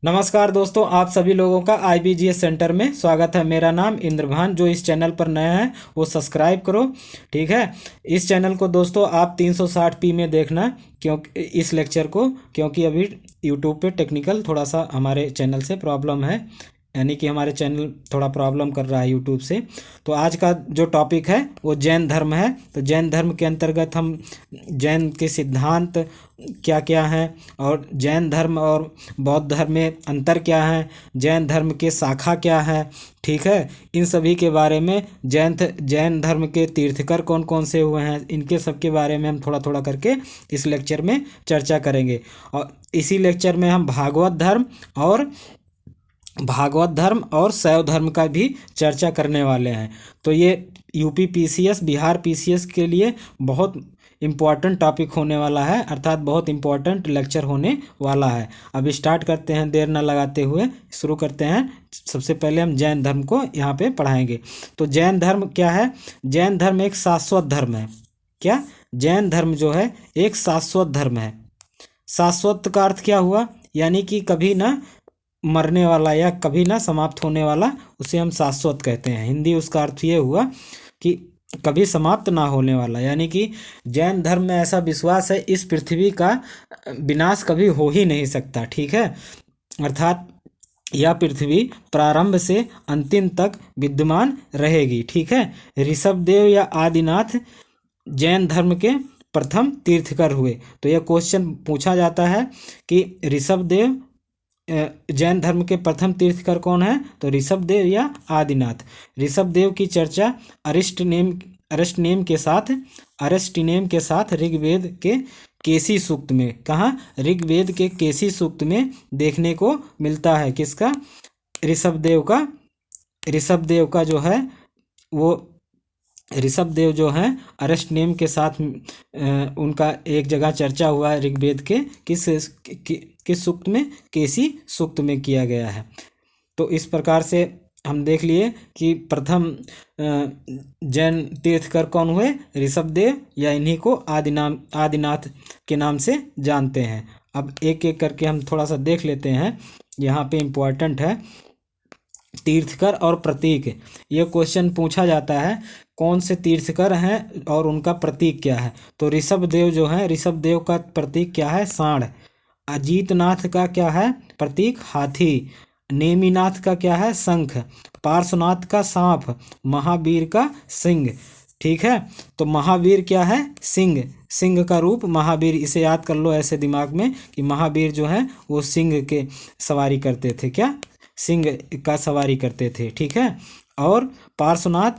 नमस्कार दोस्तों, आप सभी लोगों का IBGS सेंटर में स्वागत है। मेरा नाम इंद्रभान। जो इस चैनल पर नया है वो सब्सक्राइब करो, ठीक है। इस चैनल को दोस्तों आप 360p में देखना, क्योंकि इस लेक्चर को, क्योंकि अभी यूट्यूब पे टेक्निकल थोड़ा सा हमारे चैनल से प्रॉब्लम है, यानी कि हमारे चैनल थोड़ा प्रॉब्लम कर रहा है यूट्यूब से। तो आज का जो टॉपिक है वो जैन धर्म है। तो जैन धर्म के अंतर्गत हम जैन के सिद्धांत क्या क्या हैं, और जैन धर्म और बौद्ध धर्म में अंतर क्या है, जैन धर्म के शाखा क्या है, ठीक है। इन सभी के बारे में जैन धर्म के तीर्थकर कौन कौन से हुए हैं, इनके सब के बारे में हम थोड़ा थोड़ा करके इस लेक्चर में चर्चा करेंगे। और इसी लेक्चर में हम भागवत धर्म और शैव धर्म का भी चर्चा करने वाले हैं। तो ये यूपी PCS, बिहार PCS के लिए बहुत इम्पॉर्टेंट टॉपिक होने वाला है, अर्थात बहुत इम्पॉर्टेंट लेक्चर होने वाला है। अब स्टार्ट करते हैं, देर न लगाते हुए शुरू करते हैं। सबसे पहले हम जैन धर्म को यहाँ पे पढ़ाएंगे। तो जैन धर्म क्या है? जैन धर्म एक शाश्वत धर्म है। क्या? जैन धर्म जो है एक शाश्वत धर्म है। शाश्वत का अर्थ क्या हुआ? यानी कि कभी ना मरने वाला या कभी ना समाप्त होने वाला, उसे हम शाश्वत कहते हैं। हिंदी उसका अर्थ ये हुआ कि कभी समाप्त ना होने वाला, यानी कि जैन धर्म में ऐसा विश्वास है इस पृथ्वी का विनाश कभी हो ही नहीं सकता, ठीक है। अर्थात यह पृथ्वी प्रारंभ से अंतिम तक विद्यमान रहेगी, ठीक है। ऋषभदेव या आदिनाथ जैन धर्म के प्रथम तीर्थकर हुए। तो यह क्वेश्चन पूछा जाता है कि ऋषभदेव जैन धर्म के प्रथम तीर्थकर कौन है? तो ऋषभदेव या आदिनाथ। ऋषभदेव की चर्चा अरिस्टनेम के साथ ऋग्वेद के केसी सूक्त में, कहाँ? ऋग्वेद के केसी सूक्त में देखने को मिलता है। किसका? ऋषभदेव का जो है वो ऋषभदेव जो हैं अरिस्टनेम के साथ उनका एक जगह चर्चा हुआ है ऋग्वेद के किस सूक्त में? केसी सूक्त में किया गया है। तो इस प्रकार से हम देख लिए कि प्रथम जैन तीर्थकर कौन हुए? ऋषभदेव, या इन्हीं को आदिनाथ के नाम से जानते हैं। अब एक एक करके हम थोड़ा सा देख लेते हैं। यहाँ पे इम्पोर्टेंट है तीर्थकर और प्रतीक। ये क्वेश्चन पूछा जाता है कौन से तीर्थकर हैं और उनका प्रतीक क्या है। तो ऋषभदेव जो है, ऋषभदेव का प्रतीक क्या है? सांड। अजीतनाथ का क्या है प्रतीक? हाथी। नेमिनाथ का क्या है? शंख। पार्श्वनाथ का सांप। महावीर का सिंह, ठीक है। तो महावीर क्या है? सिंह। सिंह का रूप महावीर, इसे याद कर लो ऐसे दिमाग में कि महावीर जो है वो सिंह के सवारी करते थे। क्या? सिंह का सवारी करते थे, ठीक है। और पार्श्वनाथ,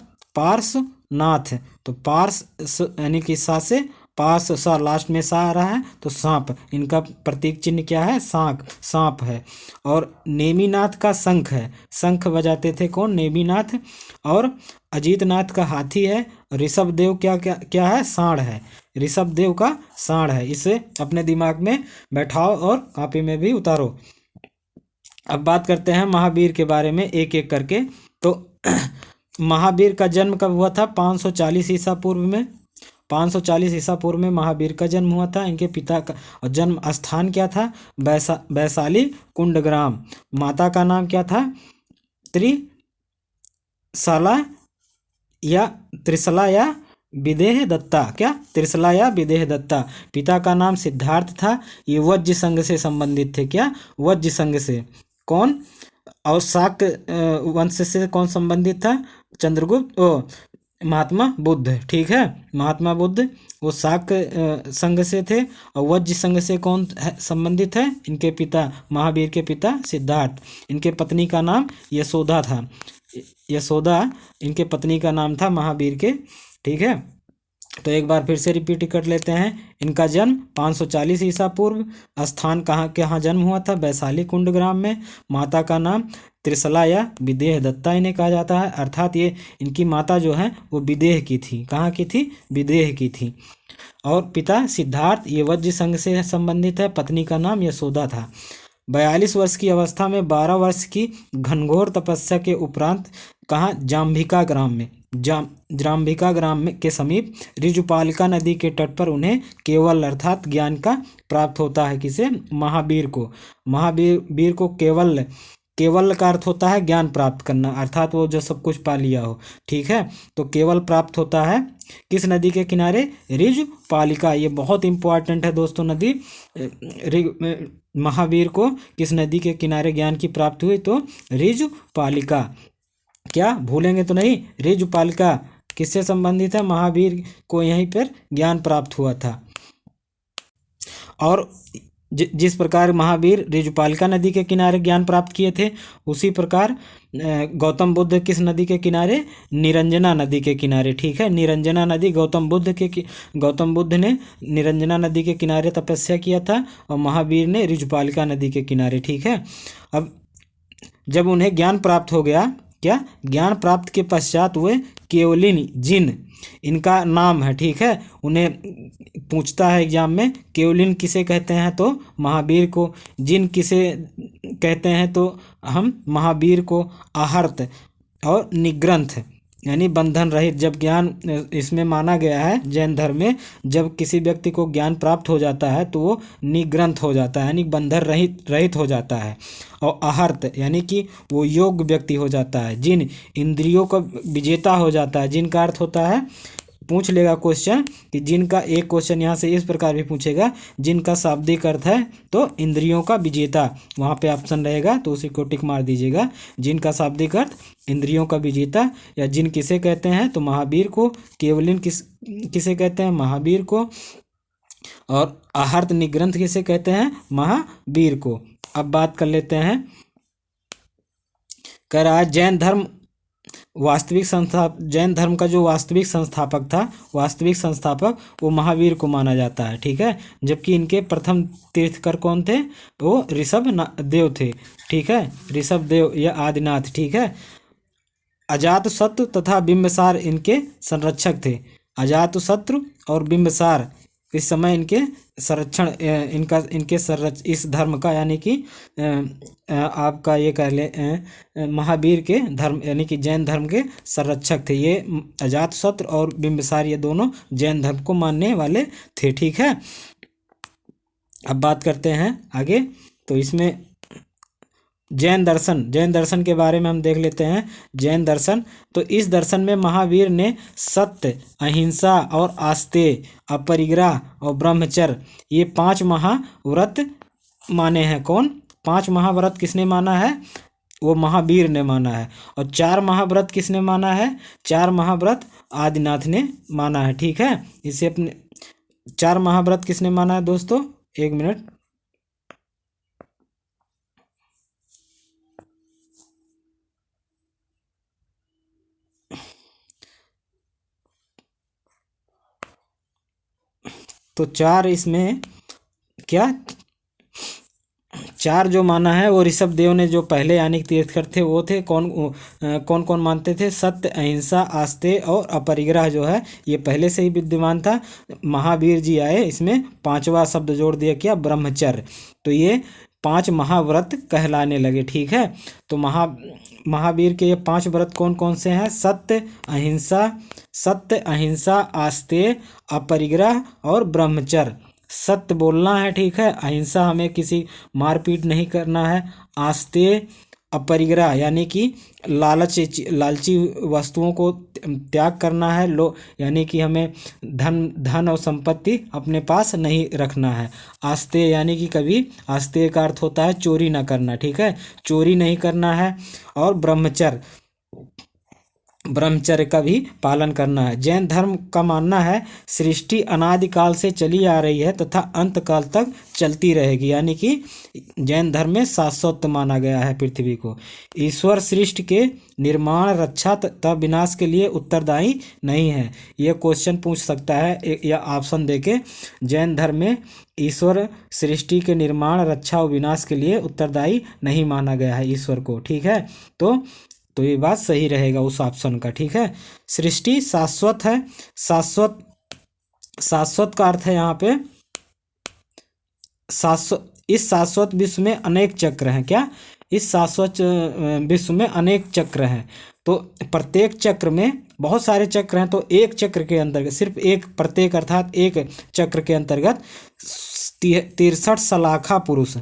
तो पार्श यानी कि सा से पार्श, सा लास्ट में सा आ रहा है, तो सांप। इनका प्रतीक चिन्ह क्या है? सांप है। और नेमिनाथ का शंख है, शंख बजाते थे कौन? नेमिनाथ। और अजीतनाथ का हाथी है। ऋषभदेव क्या क्या क्या है? सांड है। ऋषभदेव का सांड है। इसे अपने दिमाग में बैठाओ और कॉपी में भी उतारो। अब बात करते हैं महावीर के बारे में एक एक करके। तो महावीर का जन्म कब हुआ था? 540 ईसा पूर्व में। 540 ईसा पूर्व में महावीर का जन्म हुआ था। इनके पिता का और जन्म स्थान क्या था? वैशाली कुंडग्राम। माता का नाम क्या था? त्रिशला या विदेह दत्ता। क्या? त्रिशला या विदेह दत्ता। पिता का नाम सिद्धार्थ था। ये वज्र संघ से संबंधित थे। क्या? वज्र संघ से। कौन? और शाक्य वंश से कौन संबंधित था? महात्मा बुद्ध, ठीक है। महात्मा बुद्ध वो शाक्य संघ से थे। और वज्र संघ से कौन संबंधित है? इनके पिता, महावीर के पिता सिद्धार्थ। इनके पत्नी का नाम यशोदा था। यशोदा इनके पत्नी का नाम था महावीर के, ठीक है। तो एक बार फिर से रिपीट कर लेते हैं। इनका जन्म 540 ईसा पूर्व। स्थान कहाँ जन्म हुआ था? वैशाली कुंडग्राम में। माता का नाम त्रिशला या विदेह दत्ता इन्हें कहा जाता है। अर्थात ये इनकी माता जो है वो विदेह की थी। कहाँ की थी? विदेह की थी। और पिता सिद्धार्थ, ये वज्र संघ से संबंधित है। पत्नी का नाम यशोदा था। 42 वर्ष की अवस्था में 12 वर्ष की घनघोर तपस्या के उपरांत कहाँ? जाम्भिका ग्राम में। जाम्बिका ग्राम में के समीप ऋजुपालिका नदी के तट पर उन्हें केवल अर्थात ज्ञान का प्राप्त होता है। किसे? महावीर को। महावीर को केवल, केवल का अर्थ होता है ज्ञान प्राप्त करना, अर्थात वो जो सब कुछ पा लिया हो। ठीक है, तो केवल प्राप्त होता है किस नदी के किनारे? ऋजुपालिका। ये बहुत इंपॉर्टेंट है दोस्तों नदी। महावीर को किस नदी के किनारे ज्ञान की प्राप्ति हुई? तो ऋजुपालिका। क्या भूलेंगे तो नहीं? ऋजुपालिका किससे संबंधित है? महावीर को यहीं पर ज्ञान प्राप्त हुआ था। और जिस प्रकार महावीर ऋजुपालिका नदी के किनारे ज्ञान प्राप्त किए थे, उसी प्रकार गौतम बुद्ध किस नदी के किनारे? निरंजना नदी के किनारे। ठीक है, निरंजना नदी गौतम बुद्ध ने निरंजना नदी के किनारे तपस्या किया था और महावीर ने ऋजुपालिका नदी के किनारे। ठीक है, अब जब उन्हें ज्ञान प्राप्त हो गया, क्या ज्ञान प्राप्त के पश्चात वे केवलिन जिन, इनका नाम है। ठीक है, उन्हें पूछता है एग्जाम में, केवलिन किसे कहते हैं? तो महावीर को। जिन किसे कहते हैं? तो हम महावीर को। आहर्त और निग्रंथ यानी बंधन रहित। जब ज्ञान इसमें माना गया है जैन धर्म में, जब किसी व्यक्ति को ज्ञान प्राप्त हो जाता है तो वो निग्रंथ हो जाता है यानी बंधन रहित हो जाता है। और आहर्त यानी कि वो योग्य व्यक्ति हो जाता है। जिन इंद्रियों का विजेता हो जाता है। जिन का अर्थ होता है, पूछ लेगा क्वेश्चन कि जिनका, एक क्वेश्चन यहाँ से इस प्रकार भी पूछेगा, जिनका शाब्दिक अर्थ है तो इंद्रियों का विजेता, वहाँ पे ऑप्शन रहेगा तो उसी को टिक मार दीजिएगा। जिनका शाब्दिक अर्थ इंद्रियों का विजेता। या जिन किसे कहते हैं? तो महावीर को। केवलिन किसे कहते हैं? महावीर को। और आहर्त निग्रंथ किसे कहते हैं? महावीर को। अब बात कर लेते हैं, कह रहा है जैन धर्म जैन धर्म का जो वास्तविक संस्थापक वो महावीर को माना जाता है। ठीक है, जबकि इनके प्रथम तीर्थकर कौन थे? वो ऋषभ देव थे। ठीक है, ऋषभ देव या आदिनाथ। ठीक है, अजातशत्रु तथा बिंबिसार इनके संरक्षक थे। अजातशत्रु और बिंबिसार इस समय इनके संरक्षण, इस धर्म का यानी कि आपका ये कह ले महावीर के धर्म यानी कि जैन धर्म के संरक्षक थे। ये अजातशत्रु और बिंबिसार ये दोनों जैन धर्म को मानने वाले थे। ठीक है, अब बात करते हैं आगे। तो इसमें जैन दर्शन के बारे में हम देख लेते हैं। जैन दर्शन, तो इस दर्शन में महावीर ने सत्य, अहिंसा और आस्तेय, अपरिग्रह और ब्रह्मचर्य ये 5 महाव्रत माने हैं। कौन? 5 महाव्रत किसने माना है? वो महावीर ने माना है। और 4 महाव्रत किसने माना है? 4 महाव्रत आदिनाथ ने माना है। ठीक है, इसे अपने 4 महाव्रत किसने माना है दोस्तों? 1 मिनट। तो 4 इसमें क्या, 4 जो माना है वो ऋषभ देव ने, जो पहले यानी तीर्थकर थे वो थे। कौन कौन मानते थे? सत्य, अहिंसा, आस्तेय और अपरिग्रह जो है ये पहले से ही विद्यमान था। महावीर जी आए, इसमें 5वां शब्द जोड़ दिया, क्या? ब्रह्मचर्य। तो ये 5 महाव्रत कहलाने लगे। ठीक है, तो महावीर के ये 5 व्रत कौन कौन से हैं? सत्य अहिंसा, आस्तेय, अपरिग्रह और ब्रह्मचर्य। सत्य बोलना है। ठीक है, अहिंसा, हमें किसी मारपीट नहीं करना है। आस्तेय, अपरिग्रह यानी कि लालची वस्तुओं को त्याग करना है। यानी कि हमें धन और संपत्ति अपने पास नहीं रखना है। आस्तेय यानी कि कभी, आस्तेय का अर्थ होता है चोरी ना करना। ठीक है, चोरी नहीं करना है। और ब्रह्मचर्य का भी पालन करना है। जैन धर्म का मानना है सृष्टि अनादिकाल से चली आ रही है तथा अंत काल तक चलती रहेगी। यानी कि जैन धर्म में शाश्वत माना गया है पृथ्वी को। ईश्वर सृष्टि के निर्माण, रक्षा तथा विनाश के लिए उत्तरदायी नहीं है। यह क्वेश्चन पूछ सकता है या ऑप्शन देके, जैन धर्म में ईश्वर सृष्टि के निर्माण, रक्षा और विनाश के लिए उत्तरदायी नहीं माना गया है ईश्वर को। ठीक है, तो ये बात सही रहेगा उस ऑप्शन का। ठीक है, सृष्टि शाश्वत है। शाश्वत का अर्थ है यहाँ पे शाश्वत। इस शाश्वत विश्व में अनेक चक्र हैं। क्या? इस शाश्वत विश्व में अनेक चक्र हैं। तो प्रत्येक चक्र में बहुत सारे चक्र हैं, तो एक चक्र के अंतर्गत सिर्फ एक प्रत्येक अर्थात एक चक्र के अंतर्गत 63 सलाखा पुरुष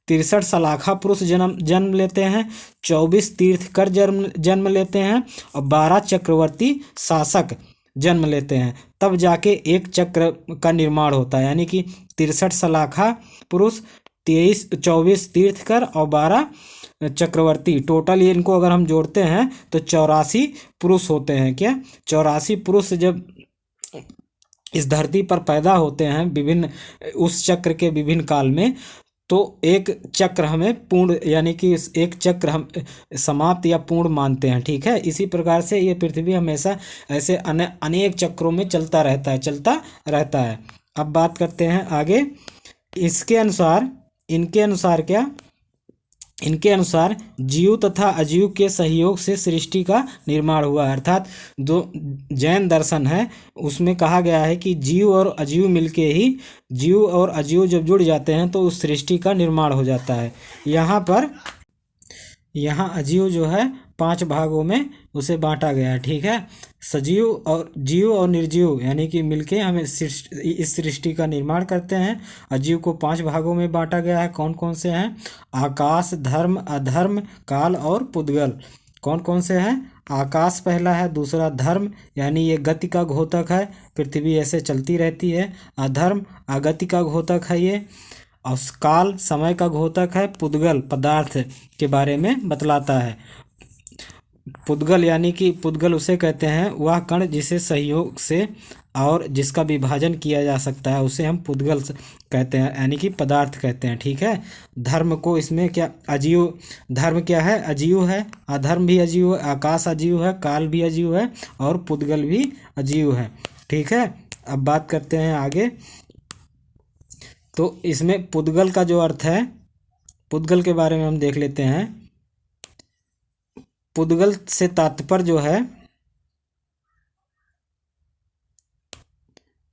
63 सलाखा पुरुष जन्म लेते हैं, 24 तीर्थकर जन्म लेते हैं और 12 चक्रवर्ती शासक जन्म लेते हैं, तब जाके एक चक्र का निर्माण होता है। यानी कि 63 सलाखा पुरुष, 24 तीर्थकर और 12 चक्रवर्ती, टोटल ये इनको अगर हम जोड़ते हैं तो 84 पुरुष होते हैं। क्या 84 पुरुष जब इस धरती पर पैदा होते हैं विभिन्न उस चक्र के विभिन्न काल में, तो एक चक्र हमें पूर्ण, यानी कि एक चक्र हम समाप्त या पूर्ण मानते हैं। ठीक है, इसी प्रकार से ये पृथ्वी हमेशा ऐसे अनेक चक्रों में चलता रहता है। अब बात करते हैं आगे। इनके अनुसार जीव तथा अजीव के सहयोग से सृष्टि का निर्माण हुआ है। अर्थात जो जैन दर्शन है उसमें कहा गया है कि जीव और अजीव मिलके ही, जीव और अजीव जब जुड़ जाते हैं तो उस सृष्टि का निर्माण हो जाता है। यहाँ अजीव जो है 5 भागों में उसे बांटा गया है। ठीक है, सजीव और जीव और निर्जीव यानी कि मिलके हमें इस सृष्टि का निर्माण करते हैं। अजीव को 5 भागों में बांटा गया है। कौन कौन से हैं? आकाश, धर्म, अधर्म, काल और पुद्गल। कौन कौन से हैं? आकाश पहला है, दूसरा धर्म यानी ये गति का घोतक है, पृथ्वी ऐसे चलती रहती है। अधर्म अगति का घोतक है ये, और काल समय का घोतक है। पुद्गल पदार्थ के बारे में बतलाता है। पुद्गल यानी कि पुद्गल उसे कहते हैं वह कण जिसे सहयोग से और जिसका विभाजन किया जा सकता है, उसे हम पुद्गल कहते हैं, यानी कि पदार्थ कहते हैं। ठीक है, धर्म को इसमें क्या अजीव, धर्म क्या है? अजीव है। अधर्म भी अजीव है, आकाश अजीव है, काल भी अजीव है और पुद्गल भी अजीव है। ठीक है, अब बात करते हैं आगे। तो इसमें पुद्गल का जो अर्थ है, पुद्गल के बारे में हम देख लेते हैं। पुद्गल से तात्पर्य जो है,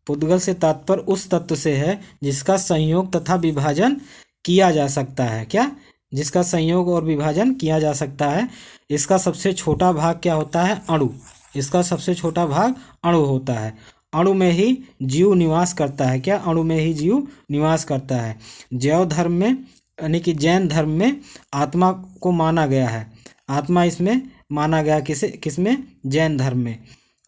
पुद्गल से तात्पर्य उस तत्व से है जिसका संयोग तथा विभाजन किया जा सकता है। क्या? जिसका संयोग और विभाजन किया जा सकता है। इसका सबसे छोटा भाग क्या होता है? अणु। इसका सबसे छोटा भाग अणु होता है। अणु में ही जीव निवास करता है। क्या? अणु में ही जीव निवास करता है। जैव धर्म में यानी कि जैन धर्म में आत्मा को माना गया है। आत्मा इसमें माना गया किसमें? जैन धर्म में।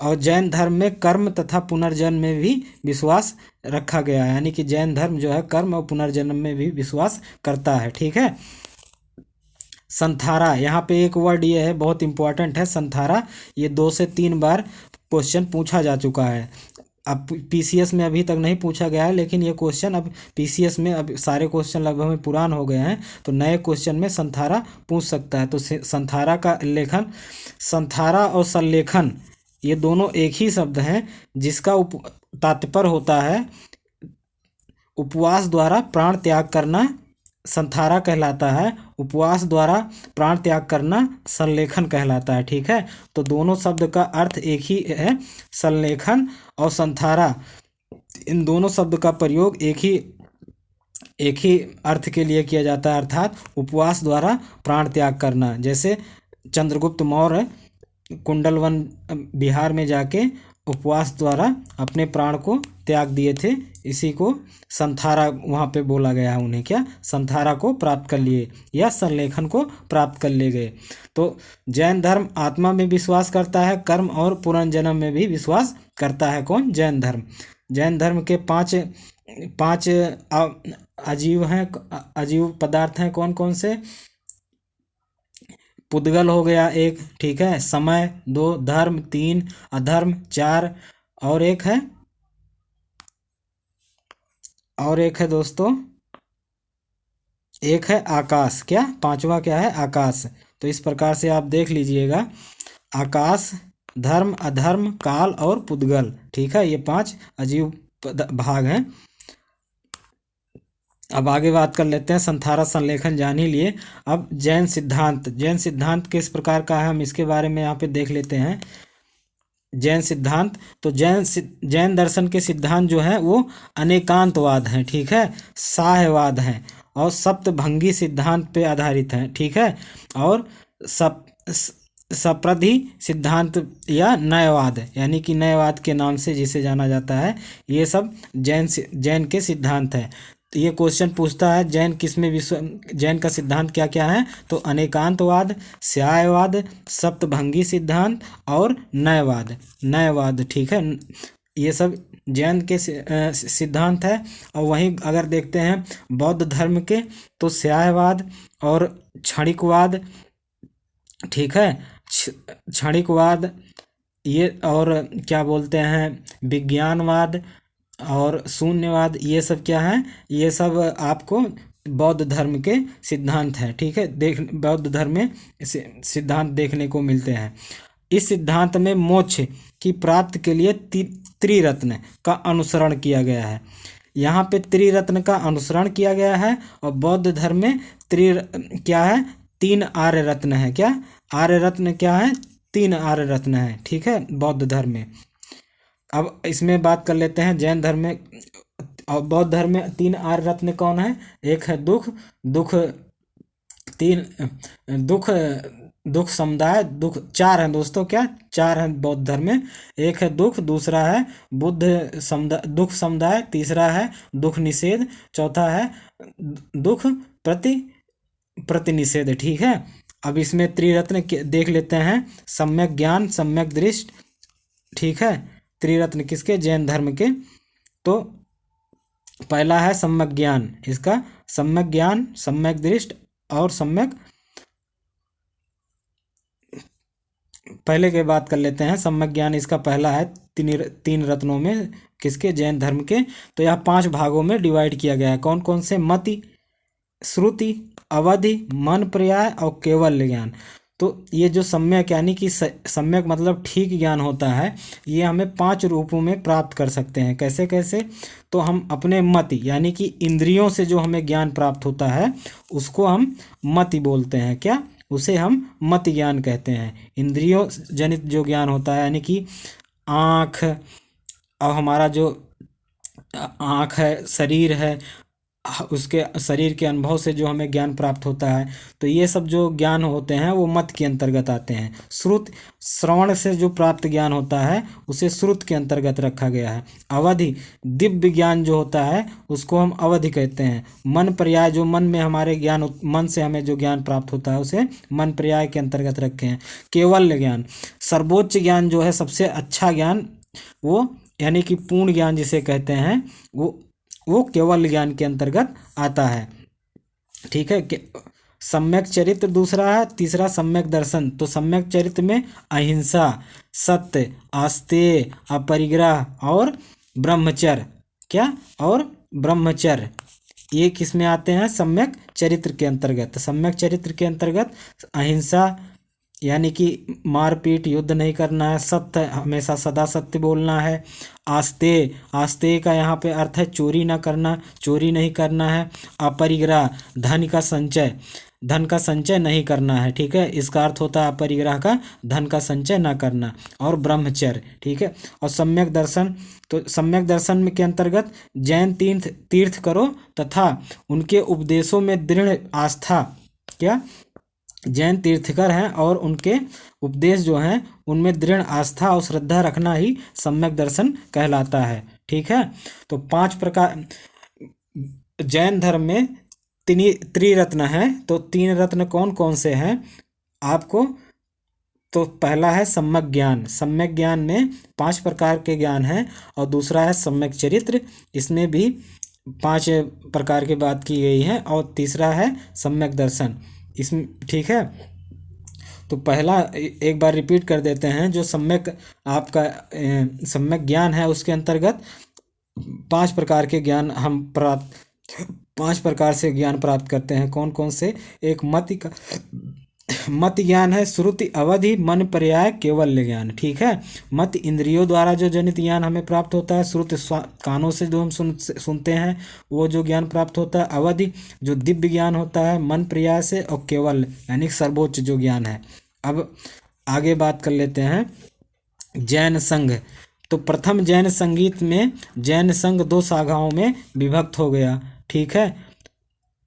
और जैन धर्म में कर्म तथा पुनर्जन्म में भी विश्वास रखा गया है, यानी कि जैन धर्म जो है कर्म और पुनर्जन्म में भी विश्वास करता है। ठीक है, संथारा, यहाँ पे एक वर्ड ये है बहुत इंपॉर्टेंट है, संथारा। ये 2 से 3 बार क्वेश्चन पूछा जा चुका है। अब पीसीएस में अभी तक नहीं पूछा गया है, लेकिन ये क्वेश्चन अब पीसीएस में अब सारे क्वेश्चन लगभग में पुरान हो गए हैं, तो नए क्वेश्चन में संथारा पूछ सकता है। तो संथारा का लेखन, संथारा और संलेखन ये दोनों एक ही शब्द हैं, जिसका तात्पर्य होता है उपवास द्वारा प्राण त्याग करना संथारा कहलाता है, उपवास द्वारा प्राण त्याग करना संलेखन कहलाता है। ठीक है, तो दोनों शब्द का अर्थ एक ही है, संलेखन और संथारा। इन दोनों शब्द का प्रयोग एक ही अर्थ के लिए किया जाता है, अर्थात उपवास द्वारा प्राण त्याग करना। जैसे चंद्रगुप्त मौर्य कुंडलवन बिहार में जाके उपवास द्वारा अपने प्राण को त्याग दिए थे, इसी को संथारा वहाँ पे बोला गया है उन्हें। क्या? संथारा को प्राप्त कर लिए या संलेखन को प्राप्त कर ले गए। तो जैन धर्म आत्मा में विश्वास करता है, कर्म और पुनर्जन्म में भी विश्वास करता है। कौन? जैन धर्म। जैन धर्म के पांच अजीव हैं, अजीव पदार्थ हैं। कौन कौन से? पुद्गल हो गया एक, ठीक है, समय 2, धर्म 3, अधर्म 4, और एक है दोस्तों, एक है आकाश। क्या? 5वां क्या है? आकाश। तो इस प्रकार से आप देख लीजिएगा, आकाश, धर्म, अधर्म, काल और पुद्गल। ठीक है, ये 5 अजीव भाग हैं। अब आगे बात कर लेते हैं, संथारा संलेखन जान ही लिए। अब जैन सिद्धांत किस प्रकार का है, हम इसके बारे में यहाँ पे देख लेते हैं। जैन सिद्धांत, तो जैन दर्शन के सिद्धांत जो है वो अनेकांतवाद हैं। ठीक है, साह्यवाद हैं और सप्तभंगी सिद्धांत पे आधारित हैं। ठीक है, और सप्रधि सिद्धांत या न्यायवाद, यानी कि न्यायवाद के नाम से जिसे जाना जाता है, ये सब जैन के सिद्धांत है। तो ये क्वेश्चन पूछता है जैन का सिद्धांत क्या क्या है, तो अनेकांतवाद, स्यायवाद, सप्तभंगी सिद्धांत और न्यायवाद। ठीक है, ये सब जैन के सिद्धांत है। और वहीं अगर देखते हैं बौद्ध धर्म के, तो स्यायवाद और क्षणिकवाद, ठीक है, क्षणिकवाद, ये और क्या बोलते हैं विज्ञानवाद और शून्यवाद, ये सब क्या है, ये सब आपको बौद्ध धर्म के सिद्धांत हैं। ठीक है, बौद्ध धर्म में सिद्धांत देखने को मिलते हैं। इस सिद्धांत में मोक्ष की प्राप्ति के लिए त्रिरत्न का अनुसरण किया गया है। यहाँ पे त्रिरत्न का अनुसरण किया गया है। और बौद्ध धर्म में क्या है, 3 आर्य रत्न है। क्या आर्य रत्न क्या है, 3 आर्य रत्न है। ठीक है, बौद्ध धर्म में। अब इसमें बात कर लेते हैं जैन धर्म में और बौद्ध धर्म में 3 आर्य रत्न कौन है। एक है दुख समुदाय, 4 हैं दोस्तों, क्या 4 हैं बौद्ध धर्म में। एक है दुख, दूसरा है दुख समुदाय, तीसरा है दुख निषेध, चौथा है दुख प्रतिनिषेध। ठीक है, अब इसमें त्रिरत्न देख लेते हैं। सम्यक ज्ञान, सम्यक दृष्टि, ठीक है, त्रिरत्न किसके, जैन धर्म के। तो पहला है सम्यक ज्ञान, इसका सम्यक ज्ञान, सम्यक दृष्टि और सम्यक, पहले की बात कर लेते हैं। सम्यक ज्ञान इसका पहला है 3 रत्नों में, किसके, जैन धर्म के। तो यह 5 भागों में डिवाइड किया गया है। कौन कौन से, मति, श्रुति, अवधि, मन पर्याय और केवल ज्ञान। तो ये जो सम्यक यानी कि सम्यक मतलब ठीक ज्ञान होता है, ये हमें 5 रूपों में प्राप्त कर सकते हैं। कैसे कैसे, तो हम अपने मति यानी कि इंद्रियों से जो हमें ज्ञान प्राप्त होता है उसको हम मति बोलते हैं। क्या, उसे हम मति ज्ञान कहते हैं। इंद्रियों जनित जो ज्ञान होता है, यानी कि आँख और हमारा जो आँख है, शरीर है, उसके शरीर के अनुभव से जो हमें ज्ञान प्राप्त होता है, तो ये सब जो ज्ञान होते हैं वो मत के अंतर्गत आते हैं। श्रवण से जो प्राप्त ज्ञान होता है उसे श्रुत के अंतर्गत रखा गया है। अवधि, दिव्य ज्ञान जो होता है उसको हम अवधि कहते हैं। मन पर्याय, जो मन में हमारे मन से हमें जो ज्ञान प्राप्त होता है उसे मन पर्याय के अंतर्गत रखे हैं। केवल ज्ञान, सर्वोच्च ज्ञान जो है, सबसे अच्छा ज्ञान, वो यानी कि पूर्ण ज्ञान जिसे कहते हैं, वो केवल ज्ञान के अंतर्गत आता है। ठीक है, सम्यक चरित्र दूसरा है। तीसरा सम्यक दर्शन। तो सम्यक चरित्र में अहिंसा, सत्य, आस्तेय, अपरिग्रह और ब्रह्मचर्य, क्या, और ब्रह्मचर्य, ये किस में आते हैं, सम्यक चरित्र के अंतर्गत। सम्यक चरित्र के अंतर्गत अहिंसा यानी कि मारपीट, युद्ध नहीं करना है। सत्य, हमेशा सदा सत्य बोलना है। आस्तेय का यहाँ पे अर्थ है चोरी ना करना, चोरी नहीं करना है। अपरिग्रह, धन का संचय नहीं करना है। ठीक है, इसका अर्थ होता है अपरिग्रह का धन का संचय ना करना। और ब्रह्मचर्य, ठीक है। और सम्यक दर्शन, तो सम्यक दर्शन के अंतर्गत जैन तीर्थ करो तथा उनके उपदेशों में दृढ़ आस्था, क्या, जैन तीर्थकर हैं और उनके उपदेश जो हैं उनमें दृढ़ आस्था और श्रद्धा रखना ही सम्यक दर्शन कहलाता है। ठीक है, तो 5 प्रकार जैन धर्म में त्रिरत्न है। तो 3 रत्न कौन कौन से हैं आपको, तो पहला है सम्यक ज्ञान। सम्यक ज्ञान में 5 प्रकार के ज्ञान हैं। और दूसरा है सम्यक चरित्र, इसमें भी 5 प्रकार की बात की गई है। और तीसरा है सम्यक दर्शन, इसमें, ठीक है। तो पहला एक बार रिपीट कर देते हैं। जो सम्यक आपका सम्यक ज्ञान है उसके अंतर्गत 5 प्रकार के ज्ञान हम 5 प्रकार से ज्ञान प्राप्त करते हैं। कौन कौन से, एक मत ज्ञान है, श्रुति, अवधि, मन पर्याय, केवल ज्ञान। ठीक है, मत इंद्रियों द्वारा जो जनित ज्ञान हमें प्राप्त होता है। श्रुति कानों से जो हम सुनते हैं वो जो ज्ञान प्राप्त होता है। अवधि जो दिव्य ज्ञान होता है मन पर्याय से। और केवल यानी सर्वोच्च जो ज्ञान है। अब आगे बात कर लेते हैं जैन संघ। तो प्रथम जैन संगीत में जैन संघ 2 शाखाओं में विभक्त हो गया। ठीक है,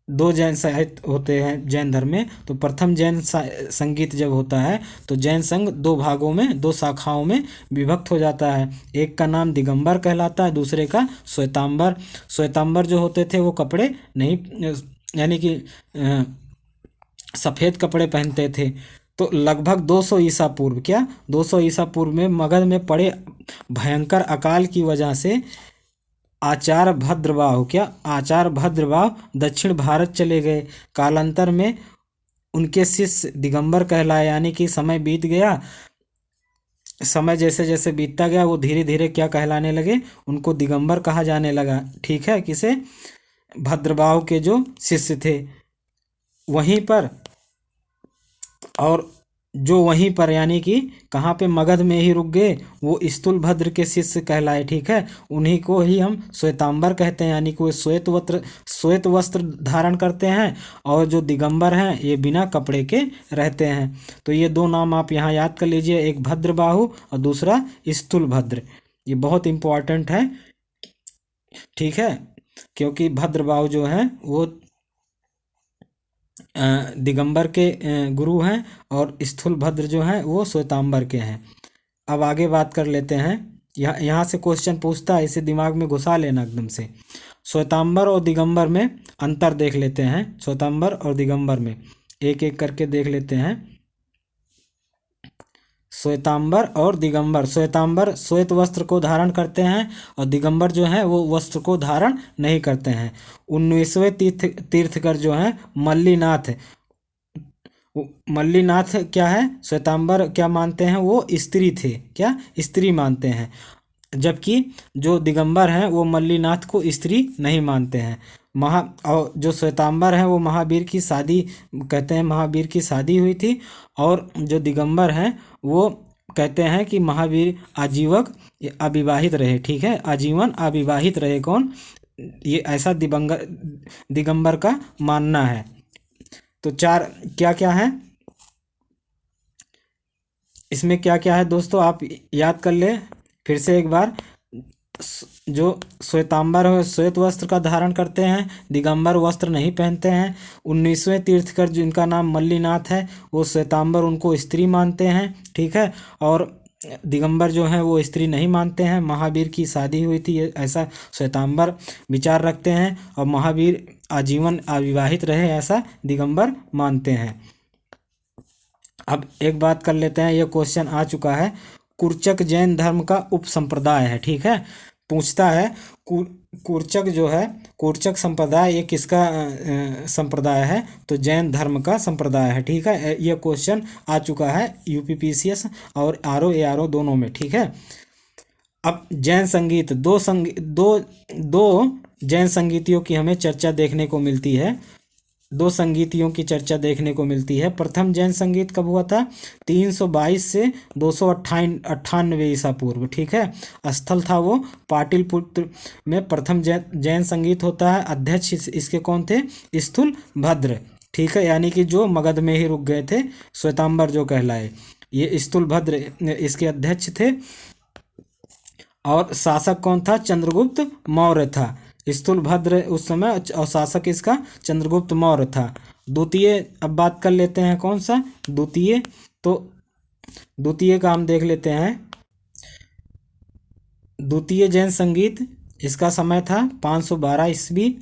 दो जैन साहित्य होते हैं जैन धर्म में। तो प्रथम जैन संगीत जब होता है तो जैन संघ दो भागों में, दो शाखाओं में विभक्त हो जाता है। एक का नाम दिगंबर कहलाता है, दूसरे का श्वेतांबर। श्वेतांबर जो होते थे वो कपड़े नहीं, यानी कि सफ़ेद कपड़े पहनते थे। तो लगभग 200 ईसा पूर्व, क्या 200 ईसा पूर्व में मगध में पड़े भयंकर अकाल की वजह से आचार्य भद्रबाहु, क्या आचार्य भद्रबाहु दक्षिण भारत चले गए। कालांतर में उनके शिष्य दिगंबर कहलाए, यानी कि समय बीत गया, समय जैसे जैसे बीतता गया वो धीरे धीरे क्या कहलाने लगे, उनको दिगंबर कहा जाने लगा। ठीक है, किसे, भद्रबाहु के जो शिष्य थे वहीं पर, और जो वहीं पर यानी कि कहाँ पे, मगध में ही रुक गए, वो स्थूलभद्र के शिष्य कहलाए। ठीक है, उन्हीं को ही हम श्वेतांबर कहते हैं, यानी कि वो श्वेत वस्त्र धारण करते हैं, और जो दिगंबर हैं ये बिना कपड़े के रहते हैं। तो ये दो नाम आप यहाँ याद कर लीजिए, एक भद्रबाहु और दूसरा स्थूलभद्र। ये बहुत इम्पोर्टेंट है, ठीक है, क्योंकि भद्रबाहु जो हैं वो दिगंबर के गुरु हैं, और स्थूलभद्र जो हैं वो श्वेतांबर के हैं। अब आगे बात कर लेते हैं, यहाँ से क्वेश्चन पूछता है, इसे दिमाग में घुसा लेना एकदम से। श्वेतांबर और दिगंबर में अंतर देख लेते हैं, श्वेतांबर और दिगंबर में एक एक करके देख लेते हैं। श्वेतांबर और दिगंबर, श्वेतांबर श्वेत वस्त्र को धारण करते हैं, और दिगंबर जो है वो वस्त्र को धारण नहीं करते हैं। 19वें तीर्थकर जो हैं मल्लीनाथ, मल्लीनाथ क्या है, श्वेतांबर क्या मानते हैं, वो स्त्री थे, क्या स्त्री मानते हैं, जबकि जो दिगंबर हैं वो मल्लीनाथ को स्त्री नहीं मानते हैं। और जो श्वेतांबर हैं वो महावीर की शादी, कहते हैं महावीर की शादी हुई थी, और जो दिगंबर हैं वो कहते हैं कि महावीर आजीवक अविवाहित रहे। ठीक है, आजीवन अविवाहित रहे कौन, ये ऐसा दिगंबर का मानना है। तो चार क्या क्या है इसमें, क्या क्या है दोस्तों, आप याद कर ले फिर से एक बार। जो श्वेतांबर है श्वेत वस्त्र का धारण करते हैं, दिगंबर वस्त्र नहीं पहनते हैं। 19वें तीर्थकर जिनका नाम मल्लीनाथ है वो श्वेतांबर उनको स्त्री मानते हैं। ठीक है, और दिगंबर जो हैं वो स्त्री नहीं मानते हैं, महावीर की शादी हुई थी ऐसा श्वेतांबर विचार रखते हैं, और महावीर आजीवन अविवाहित रहे ऐसा दिगंबर मानते हैं। अब एक बात कर लेते हैं, ये क्वेश्चन आ चुका है, कुर्चक जैन धर्म का उपसंप्रदाय है। ठीक है, पूछता है कुर्चक जो है, कुर्चक संप्रदाय ये किसका संप्रदाय है, तो जैन धर्म का संप्रदाय है। ठीक है, ये क्वेश्चन आ चुका है यूपीपीसीएस और आरओ एआरओ दोनों में। ठीक है, अब जैन संगीत, दो जैन संगीतियों की हमें चर्चा देखने को मिलती है, दो संगीतियों की चर्चा देखने को मिलती है। प्रथम जैन संगीत कब हुआ था, 322 से 298 ईसा पूर्व। ठीक है, स्थल था वो पाटलिपुत्र में प्रथम जैन संगीत होता है। अध्यक्ष इसके कौन थे, स्थूलभद्र। ठीक है, यानी कि जो मगध में ही रुक गए थे, श्वेतांबर जो कहलाए, ये स्थूलभद्र इसके अध्यक्ष थे। और शासक कौन था, चंद्रगुप्त मौर्य था। स्थूलभद्र उस समय, और शासक इसका चंद्रगुप्त मौर्य था। द्वितीय, अब बात कर लेते हैं कौन सा द्वितीय, तो द्वितीय का हम देख लेते हैं। द्वितीय जैन संगीत, इसका समय था 512 ईस्वी,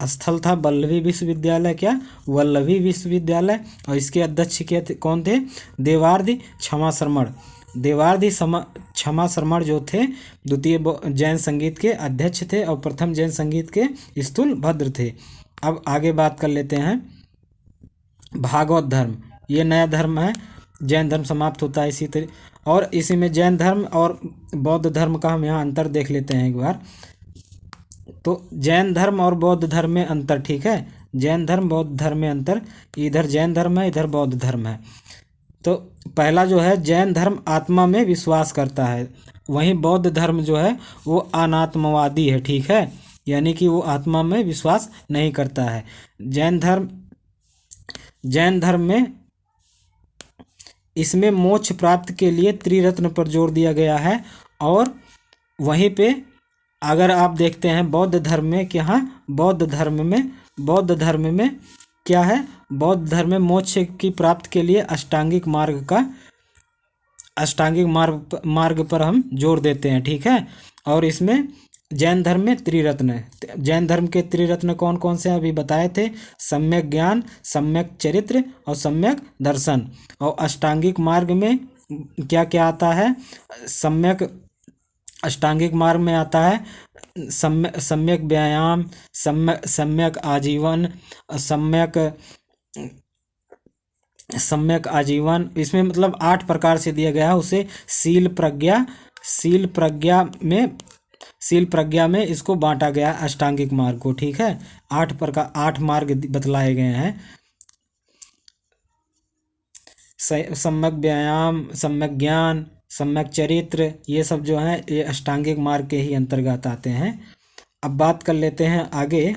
स्थल था वल्लभी विश्वविद्यालय, क्या वल्लभी विश्वविद्यालय, और इसके अध्यक्ष के कौन थे, देवार्धि क्षमा शर्मण। देवार्धि क्षमा शर्मण जो थे द्वितीय जैन संगीत के अध्यक्ष थे, और प्रथम जैन संगीत के स्थूलभद्र थे। अब आगे बात कर लेते हैं भागवत धर्म, ये नया धर्म है, जैन धर्म समाप्त होता है इसी तरह। और इसी में जैन धर्म और बौद्ध धर्म का हम यहाँ अंतर देख लेते हैं एक बार। तो जैन धर्म और बौद्ध धर्म में अंतर, ठीक है, जैन धर्म बौद्ध धर्म में अंतर, इधर जैन धर्म है, इधर बौद्ध धर्म है। तो पहला जो है, जैन धर्म आत्मा में विश्वास करता है, वहीं बौद्ध धर्म जो है वो अनात्मवादी है। ठीक है, यानी कि वो आत्मा में विश्वास नहीं करता है। जैन धर्म में इसमें मोक्ष प्राप्ति के लिए त्रिरत्न पर जोर दिया गया है। और वहीं पे अगर आप देखते हैं बौद्ध धर्म में कि हाँ, बौद्ध धर्म में बौद्ध धर्म में क्या है, बौद्ध धर्म में मोक्ष की प्राप्त के लिए अष्टांगिक मार्ग पर हम जोर देते हैं, ठीक है। और इसमें जैन धर्म में त्रिरत्न है। जैन धर्म के त्रिरत्न कौन कौन से अभी बताए थे, सम्यक ज्ञान, सम्यक चरित्र और सम्यक दर्शन। और अष्टांगिक मार्ग में क्या क्या आता है, अष्टांगिक मार्ग में आता है सम्यक व्यायाम, सम्यक आजीवन, सम्यक आजीवन। इसमें मतलब 8 प्रकार से दिया गया है उसे। शील प्रज्ञा में इसको बांटा गया है अष्टांगिक मार्ग को, ठीक है। 8 मार्ग बतलाए गए हैं। सम्यक व्यायाम, सम्यक ज्ञान, सम्यक चरित्र, ये सब जो है ये अष्टांगिक मार्ग के ही अंतर्गत आते हैं। अब बात कर लेते हैं आगे।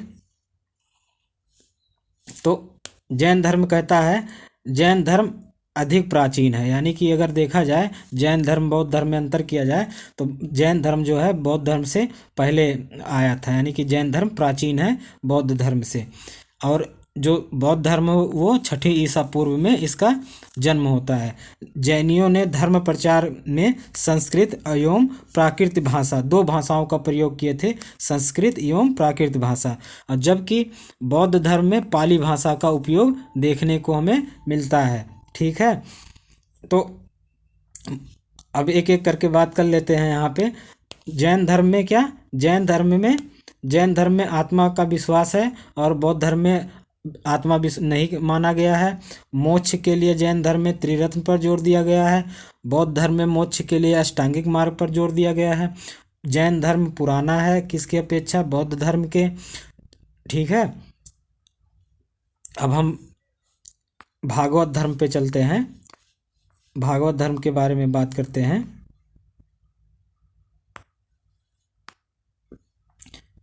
तो जैन धर्म कहता है जैन धर्म अधिक प्राचीन है, यानी कि अगर देखा जाए जैन धर्म बौद्ध धर्म में अंतर किया जाए तो जैन धर्म जो है बौद्ध धर्म से पहले आया था, यानी कि जैन धर्म प्राचीन है बौद्ध धर्म से। और जो बौद्ध धर्म वो 6ठी ईसा पूर्व में इसका जन्म होता है। जैनियों ने धर्म प्रचार में संस्कृत एवं प्राकृत भाषा, 2 भाषाओं का प्रयोग किए थे, संस्कृत एवं प्राकृत भाषा। और जबकि बौद्ध धर्म में पाली भाषा का उपयोग देखने को हमें मिलता है, ठीक है। तो अब एक एक करके बात कर लेते हैं यहाँ पे। जैन धर्म में क्या, जैन धर्म में आत्मा का विश्वास है और बौद्ध धर्म में आत्मा नहीं माना गया है। मोक्ष के लिए जैन धर्म में त्रिरत्न पर जोर दिया गया है, बौद्ध धर्म में मोक्ष के लिए अष्टांगिक मार्ग पर जोर दिया गया है। जैन धर्म पुराना है किसकी अपेक्षा, बौद्ध धर्म के, ठीक है। अब हम भागवत धर्म पे चलते हैं, भागवत धर्म के बारे में बात करते हैं।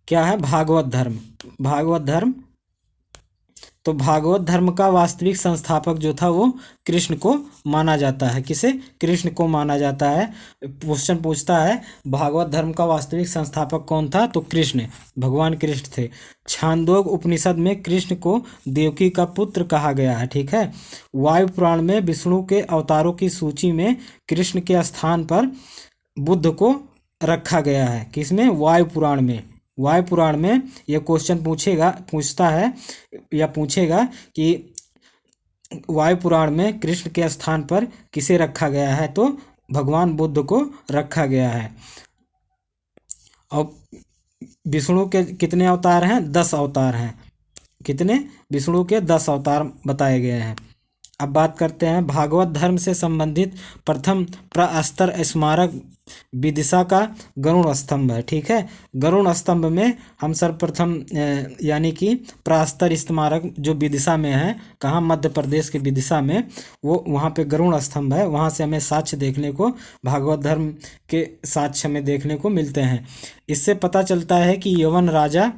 क्या है भागवत धर्म, भागवत धर्म। तो भागवत धर्म का वास्तविक संस्थापक जो था वो कृष्ण को माना जाता है। किसे, कृष्ण को माना जाता है। क्वेश्चन पूछता है भागवत धर्म का वास्तविक संस्थापक कौन था, तो कृष्ण, भगवान कृष्ण थे। छांदोग उपनिषद में कृष्ण को देवकी का पुत्र कहा गया है, ठीक है। वायु पुराण में विष्णु के अवतारों की सूची में कृष्ण के स्थान पर बुद्ध को रखा गया है। किसमें, वायु पुराण में। वायु पुराण में यह क्वेश्चन पूछेगा कि वायु पुराण में कृष्ण के स्थान पर किसे रखा गया है, तो भगवान बुद्ध को रखा गया है। और विष्णु के कितने अवतार हैं, 10 अवतार हैं। कितने, विष्णु के 10 अवतार बताए गए हैं। अब बात करते हैं भागवत धर्म से संबंधित प्रथम प्रस्तर स्मारक विदिशा का गरुड़ स्तंभ है, ठीक है। गरुड़ स्तंभ में हम सर्वप्रथम यानी कि प्रस्तर स्मारक जो विदिशा में है, कहाँ, मध्य प्रदेश के विदिशा में, वो वहाँ पे गरुड़ स्तंभ है। वहाँ से हमें साक्ष्य देखने को, भागवत धर्म के साक्ष्य हमें देखने को मिलते हैं। इससे पता चलता है कि यवन राजा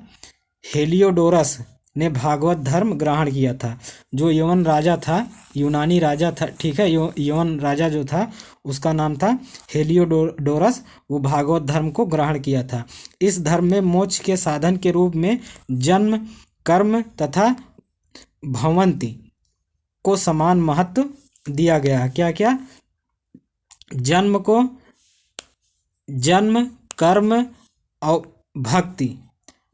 हेलियोडोरस ने भागवत धर्म ग्रहण किया था। जो यवन राजा था, यूनानी राजा था, ठीक है। यवन राजा जो था उसका नाम था हेलियोडोरस, वो भागवत धर्म को ग्रहण किया था। इस धर्म में मोक्ष के साधन के रूप में जन्म, कर्म तथा भवंती को समान महत्व दिया गया है। क्या क्या, जन्म, कर्म और भक्ति,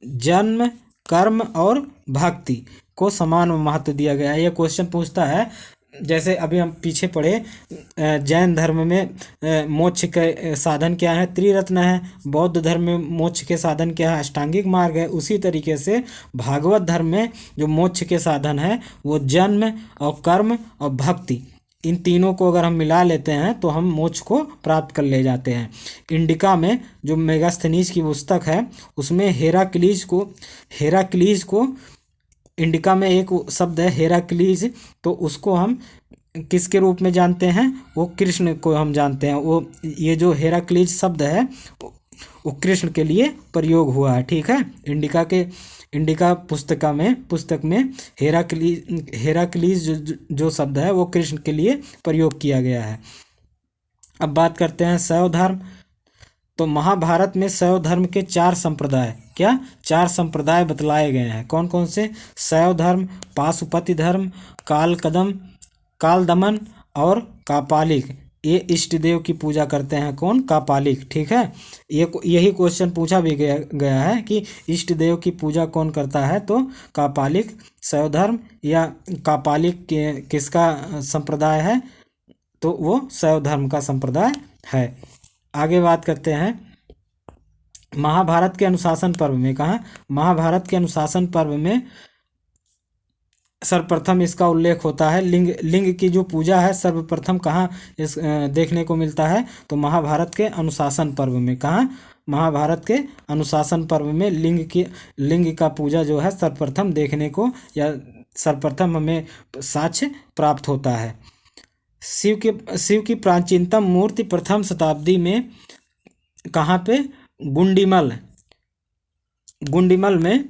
जन्म, कर्म और भक्ति को समान महत्व दिया गया है। यह क्वेश्चन पूछता है, जैसे अभी हम पीछे पढ़े, जैन धर्म में मोक्ष के साधन क्या है, त्रिरत्न है। बौद्ध धर्म में मोक्ष के साधन क्या है, अष्टांगिक मार्ग है। उसी तरीके से भागवत धर्म में जो मोक्ष के साधन है वो जन्म और कर्म और भक्ति, इन तीनों को अगर हम मिला लेते हैं तो हम मोक्ष को प्राप्त कर ले जाते हैं। इंडिका में जो मेगास्थनीज की पुस्तक है उसमें हेराक्लीज को इंडिका में एक शब्द है हेराक्लीज, तो उसको हम किसके रूप में जानते हैं, वो कृष्ण को हम जानते हैं। वो ये जो हेराक्लीज शब्द है वो कृष्ण के लिए प्रयोग हुआ है, ठीक है। इंडिका पुस्तक में हेराक्लीज जो शब्द है वो कृष्ण के लिए प्रयोग किया गया है। अब बात करते हैं शैव धर्म। तो महाभारत में शैव धर्म के 4 संप्रदाय, क्या 4 संप्रदाय बतलाए गए हैं। कौन कौन से? शैव धर्म, पाशुपति धर्म, काल दमन और कापालिक। ये इष्ट देव की पूजा करते हैं कौन? कापालिक। ठीक है, यही क्वेश्चन पूछा भी गया है कि इष्ट देव की पूजा कौन करता है, तो कापालिक। शैव धर्म या कापालिक किसका संप्रदाय है, तो वो शैव धर्म का संप्रदाय है। आगे बात करते हैं महाभारत के अनुशासन पर्व में। कहाँ? महाभारत के अनुशासन पर्व में सर्वप्रथम इसका उल्लेख होता है। लिंग की जो पूजा है सर्वप्रथम कहाँ इस देखने को मिलता है, तो महाभारत के अनुशासन पर्व में। कहाँ? महाभारत के अनुशासन पर्व में लिंग का पूजा जो है सर्वप्रथम देखने को, या सर्वप्रथम हमें साक्ष्य प्राप्त होता है। शिव की प्राचीनतम मूर्ति प्रथम शताब्दी में कहाँ पे? गुंडीमल में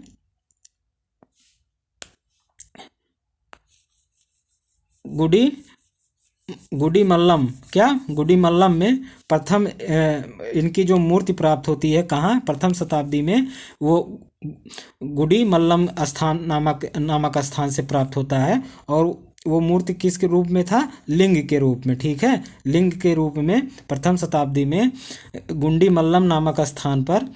गुडीमल्लम, क्या गुडीमल्लम में प्रथम इनकी जो मूर्ति प्राप्त होती है। कहाँ? प्रथम शताब्दी में वो गुडीमल्लम स्थान नामक स्थान से प्राप्त होता है। और वो मूर्ति किसके रूप में था? लिंग के रूप में। ठीक है, लिंग के रूप में प्रथम शताब्दी में गुंडीमल्लम नामक स्थान पर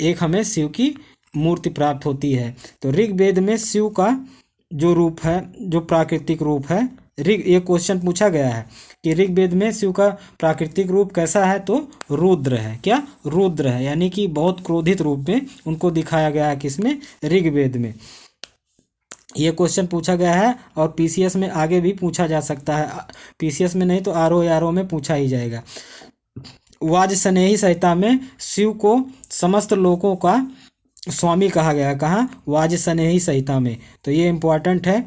एक हमें शिव की मूर्ति प्राप्त होती है। तो ऋग्वेद में शिव का जो रूप है, जो प्राकृतिक रूप है, ये क्वेश्चन पूछा गया है कि ऋग्वेद में शिव का प्राकृतिक रूप कैसा है, तो रुद्र है। क्या? रुद्र है, यानी कि बहुत क्रोधित रूप में उनको दिखाया गया है। किसमें? ऋग्वेद में। ये क्वेश्चन पूछा गया है और पीसीएस में आगे भी पूछा जा सकता है। पीसीएस में नहीं तो आरओ में पूछा ही जाएगा। वाजसनेयी संहिता में शिव को समस्त लोकों का स्वामी कहा गया है। कहाँ? वाजसनेयी संहिता में। तो ये इम्पोर्टेंट है।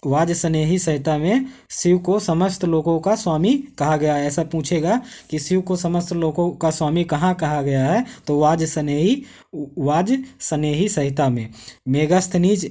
वाजसनेयी संहिता में शिव को समस्त लोगों का स्वामी कहा गया है। ऐसा पूछेगा कि शिव को समस्त लोगों का स्वामी कहाँ कहा गया है, तो वाजसनेयी संहिता में। मेगास्थनीज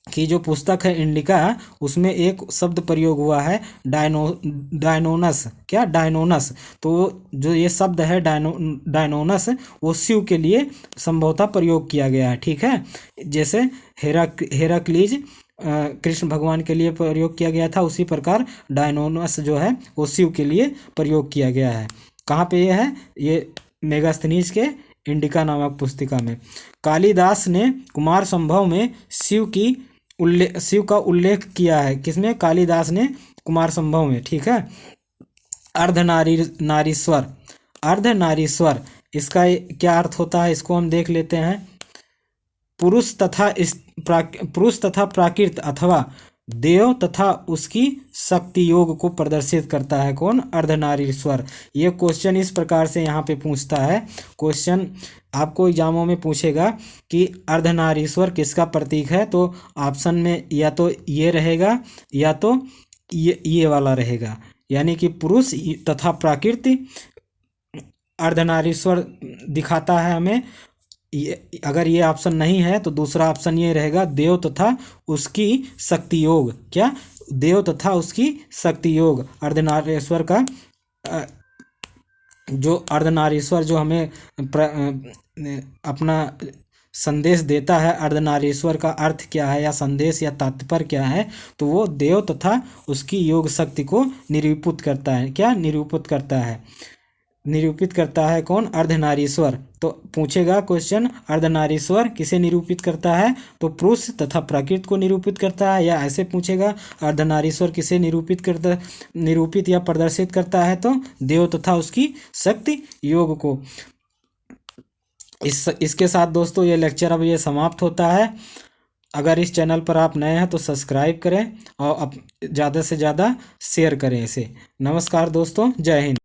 की जो पुस्तक है इंडिका, उसमें एक शब्द प्रयोग हुआ है डायनोनस। क्या? डायनोनस। तो जो ये शब्द है डायनोनस, वो शिव के लिए संभवतः प्रयोग किया गया है। ठीक है, जैसे हेराक्लीज कृष्ण भगवान के लिए प्रयोग किया गया था, उसी प्रकार डायनोनस जो है वो शिव के लिए प्रयोग किया गया है। कहाँ पे ये है? ये मेगास्थनीज के इंडिका नामक पुस्तिका में। कालिदास ने कुमार संभव में शिव का उल्लेख किया है। किसमें? कालिदास ने कुमार संभव में। ठीक है, अर्धनारीश्वर इसका क्या अर्थ होता है, इसको हम देख लेते हैं। पुरुष तथा प्राकृत अथवा देव तथा उसकी शक्ति योग को प्रदर्शित करता है। कौन? अर्धनारीश्वर। ये क्वेश्चन इस प्रकार से यहाँ पे पूछता है। क्वेश्चन आपको एग्जामों में पूछेगा कि अर्धनारीश्वर किसका प्रतीक है, तो ऑप्शन में या तो ये रहेगा या तो ये वाला रहेगा, यानी कि पुरुष तथा प्राकृत अर्धनारीश्वर दिखाता है हमें। अगर ये ऑप्शन नहीं है तो दूसरा ऑप्शन ये रहेगा, देव तथा उसकी शक्ति योग। क्या? देव तथा उसकी शक्ति योग। अर्धनारीश्वर का जो अर्धनारीश्वर जो हमें अपना संदेश देता है, अर्धनारीश्वर का अर्थ क्या है या संदेश या तात्पर्य क्या है, तो वो देव तथा उसकी योग शक्ति को निरूपित करता है। क्या? निरूपित करता है कौन? अर्धनारीश्वर। तो पूछेगा क्वेश्चन, अर्धनारीश्वर किसे निरूपित करता है, तो पुरुष तथा प्राकृत को निरूपित करता है। या ऐसे पूछेगा, अर्धनारीश्वर किसे निरूपित या प्रदर्शित करता है, तो देव तथा उसकी शक्ति योग को। इसके साथ दोस्तों ये लेक्चर अब ये समाप्त होता है। अगर इस चैनल पर आप नए हैं तो सब्सक्राइब करें और ज़्यादा से ज़्यादा शेयर करें इसे। नमस्कार दोस्तों, जय हिंद।